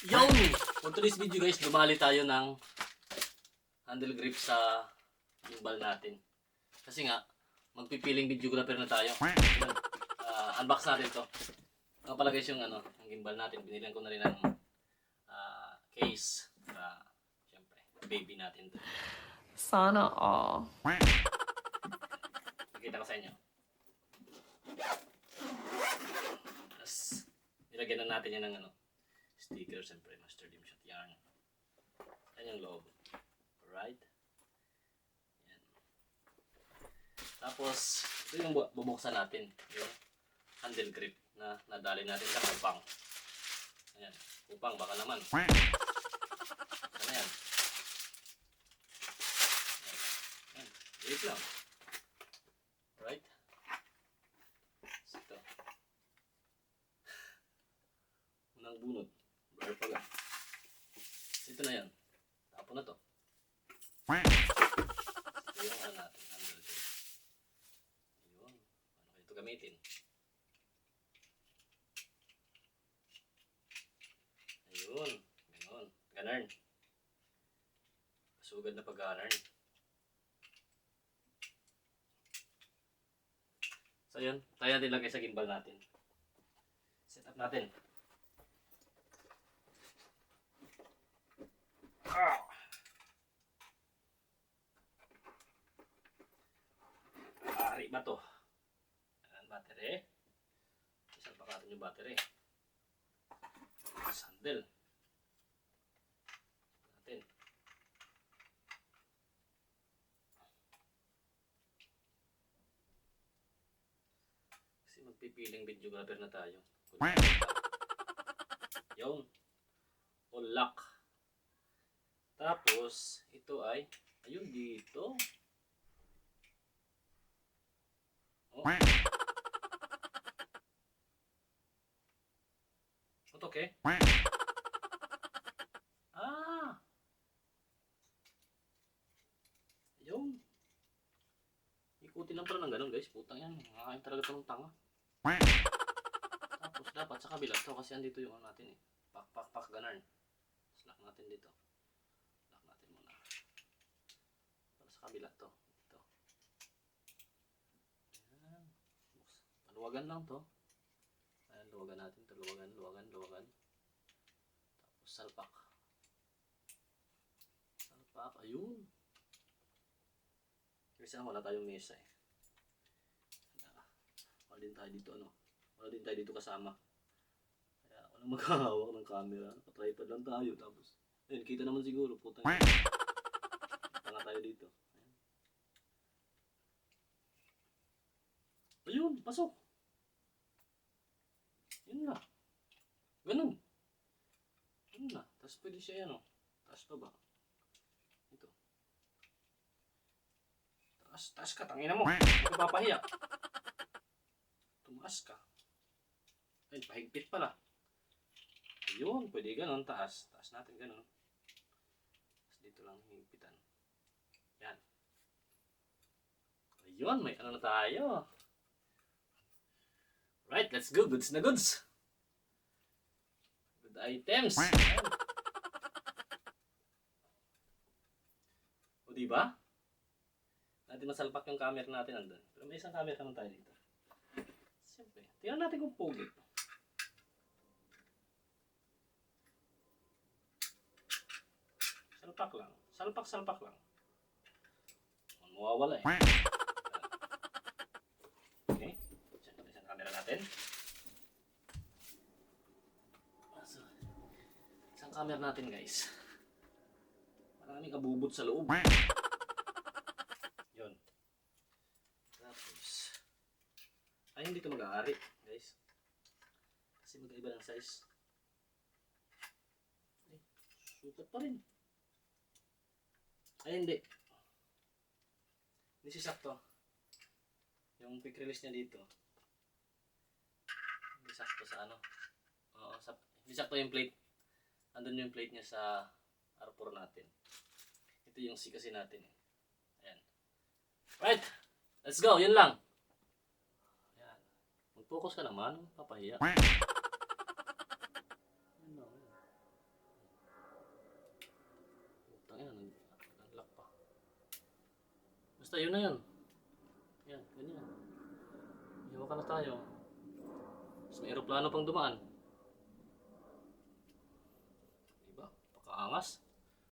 Yun! For today's video guys, dumali tayo ng handle grip sa gimbal natin. Kasi nga, magpipiling videographer na tayo. Yun. Unbox natin to. Nga pala guys yung, yung gimbal natin. Binilan ko na rin ng case. Siyempre, baby natin to. Sana all. Nakita ko sa inyo. Tapos, nilagyan na natin yan ng sticker, siyempre, Master Dim Shot Yarn. Yan yung loob. Alright? Yan. Tapos, ito yung bubuksan natin. Yung handle grip na nadali natin sa kupang. Ayan. Kupang, baka naman. Ano yan? Ayan. Grip lang. Alright? Ito. Unang bunot. Blur pa lang. Ito na yan. Tapo na to. Ito yung natin. Handle grip. Ayun. Paano kayo ito gamitin? Ayun. Ganon. Ganarn. Sugad na pag-ganarn. So yun. Tayo natin lagay sa gimbal natin. Set up natin. Ari ba to? Ayan, battery. Isang pa natin yung battery. Handle. Natin. Kasi magpipiling videographer na tayo. Yun. O lock. Tapos, ito ay, ayun dito. Oh. Ito okay? Ah! Ayun. Ikutin lang pala ng ganun guys. Putang yan. Nakakain talaga ito ng tanga. Tapos dapat sa kabila to kasi andito yung natin eh. Pak ganun. Tapos lock natin dito. Lock natin muna. Para sa kabila to. Ito. Ayan. Paluwagan lang to. Ayan, luwagan natin to. Luwagan. Tapos salpak. Ayun. Kasi wala tayong mesa eh. Wala din tayo dito Wala din tayo dito kasama. Kaya walang maghahawak ng camera. Tripod lang tayo. Tapos, ayun, kita naman siguro. Putang ina. Tanga tayo dito. Ayun, pasok. Yun na. Ganun. Yun na. Tapos pwede siya yan Taas pa ba? Ito. Taas ka. Tangina mo. Huwag ka papahiya. Tumaas ka. Ay, pahigpit pala. Ayun, pwede ganun. Taas natin ganun. Tapos dito lang higpitan. Yan. Ayun, may na tayo. Right, let's go. Goods na goods. Good items. Ayan. O diba? Natin masalpak yung camera natin nandun. Pero may isang camera naman tayo dito. Siyempre, tingnan natin kung pogi. Salpak lang. Salpak lang. Mawawala eh. Okay. Isang camera natin. So, isang camera natin guys. Maraming abubot sa loob. Yun. Tapos, ay hindi ito mag-aari guys. Kasi mag-iba ng size. Ay, sukat pa rin. Ay hindi. Hindi siya sakto. Yung quick release niya dito. Hindi sakto sa Oo, hindi sakto yung plate. Andun yung plate niya sa R4 natin. Ito yung C kasi natin eh. Ayan. Right! Let's go! Yun lang! Ayan. Mag-focus ka naman. Papahiya. Ano? Basta yun na yun. Yan, ganyan. Ihawa ka na tayo. Tapos may aeroplano pang dumaan. Diba? Pakaangas.